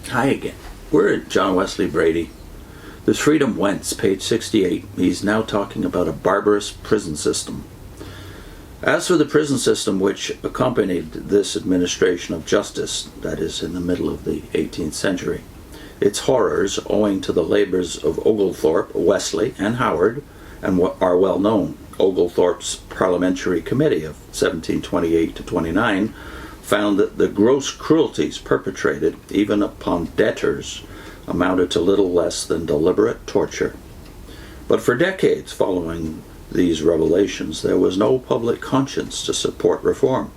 Hi again. We're at John Wesley Bready. There's Freedom Whence, page 68. He's now talking about a barbarous prison system. As for the prison system which accompanied this administration of justice, that is, in the middle of the 18th century, its horrors, owing to the labors of Oglethorpe, Wesley, and Howard, and what are well known. Oglethorpe's Parliamentary Committee of 1728 to 29 found that the gross cruelties perpetrated, even upon debtors, amounted to little less than deliberate torture. But for decades following these revelations, there was no public conscience to support reform.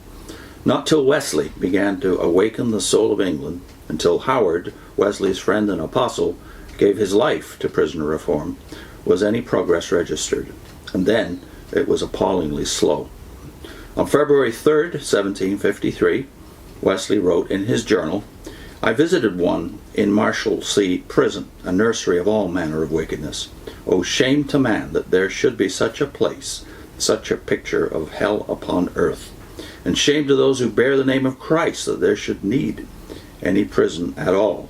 Not till Wesley began to awaken the soul of England, until Howard, Wesley's friend and apostle, gave his life to prison reform, was any progress registered. And then it was appallingly slow. On February 3rd, 1753, Wesley wrote in his journal, "I visited one in Marshalsea prison, a nursery of all manner of wickedness. O shame to man that there should be such a place, such a picture of hell upon earth. And shame to those who bear the name of Christ that there should need any prison at all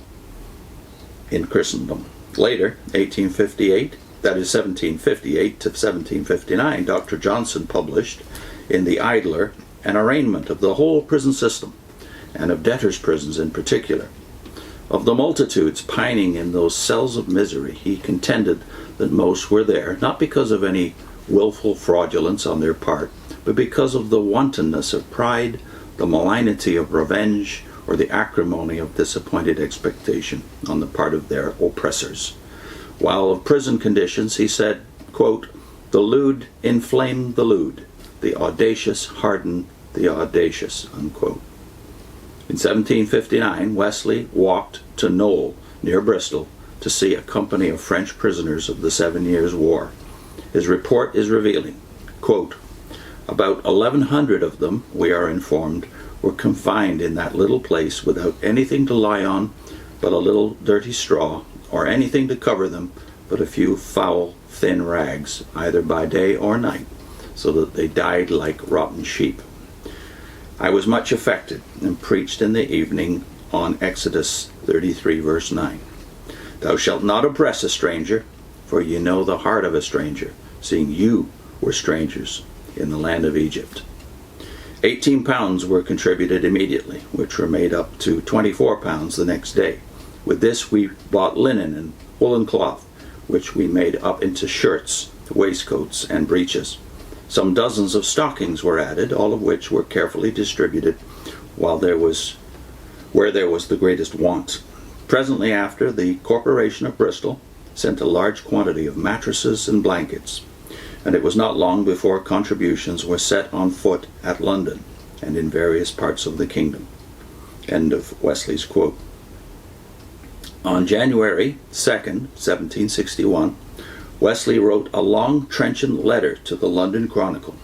in Christendom." Later, 1858, that is 1758 to 1759, Dr. Johnson published in the Idler an arraignment of the whole prison system, and of debtors' prisons in particular. Of the multitudes pining in those cells of misery, he contended that most were there, not because of any willful fraudulence on their part, but because of the wantonness of pride, the malignity of revenge, or the acrimony of disappointed expectation on the part of their oppressors. While of prison conditions, he said, quote, "The lewd inflame the lewd, the audacious harden the audacious," unquote. In 1759, Wesley walked to Knowle, near Bristol, to see a company of French prisoners of the 7 Years' War. His report is revealing, quote, "About 1,100 of them, we are informed, were confined in that little place without anything to lie on but a little dirty straw, or anything to cover them but a few foul, thin rags, either by day or night, so that they died like rotten sheep. I was much affected, and preached in the evening on Exodus 33, verse 9. Thou shalt not oppress a stranger, for ye know the heart of a stranger, seeing you were strangers in the land of Egypt." 18 pounds were contributed immediately, which were made up to 24 pounds the next day. With this we bought linen and woolen cloth, which we made up into shirts, waistcoats, and breeches. Some dozens of stockings were added, all of which were carefully distributed where there was the greatest want. Presently after, the Corporation of Bristol sent a large quantity of mattresses and blankets, and it was not long before contributions were set on foot at London and in various parts of the kingdom. End of Wesley's quote. On January 2nd, 1761, Wesley wrote a long, trenchant letter to the London Chronicle,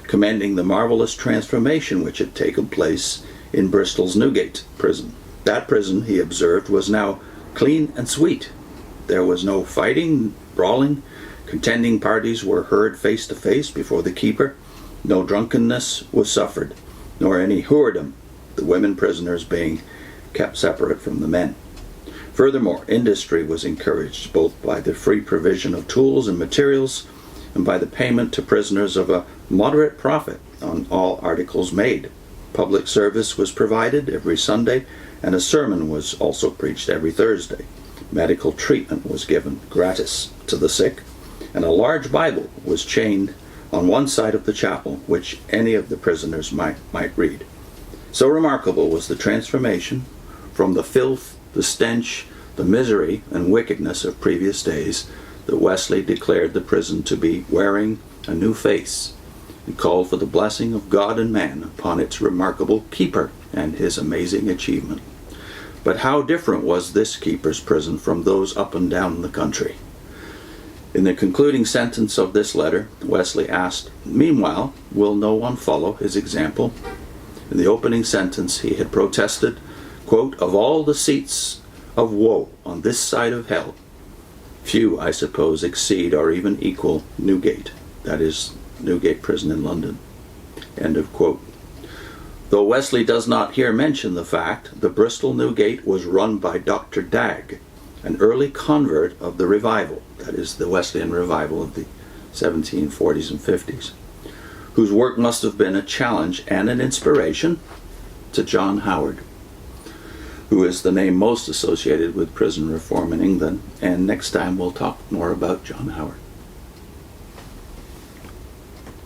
commending the marvelous transformation which had taken place in Bristol's Newgate Prison. That prison, he observed, was now clean and sweet. There was no fighting, brawling. Contending parties were heard face to face before the keeper. No drunkenness was suffered, nor any whoredom, the women prisoners being kept separate from the men. Furthermore, industry was encouraged both by the free provision of tools and materials and by the payment to prisoners of a moderate profit on all articles made. Public service was provided every Sunday, and a sermon was also preached every Thursday. Medical treatment was given gratis to the sick, and a large Bible was chained on one side of the chapel, which any of the prisoners might read. So remarkable was the transformation from the filth, the stench, the misery, and wickedness of previous days, that Wesley declared the prison to be wearing a new face, and called for the blessing of God and man upon its remarkable keeper and his amazing achievement. But how different was this keeper's prison from those up and down the country? In the concluding sentence of this letter, Wesley asked, "Meanwhile, will no one follow his example?" In the opening sentence he had protested, quote, "Of all the seats of woe on this side of hell, few, I suppose, exceed or even equal Newgate," that is, Newgate Prison in London. End of quote. Though Wesley does not here mention the fact, the Bristol Newgate was run by Dr. Dagg, an early convert of the revival, that is the Wesleyan revival of the 1740s and 50s, whose work must have been a challenge and an inspiration to John Howard, who is the name most associated with prison reform in England. And next time we'll talk more about John Howard.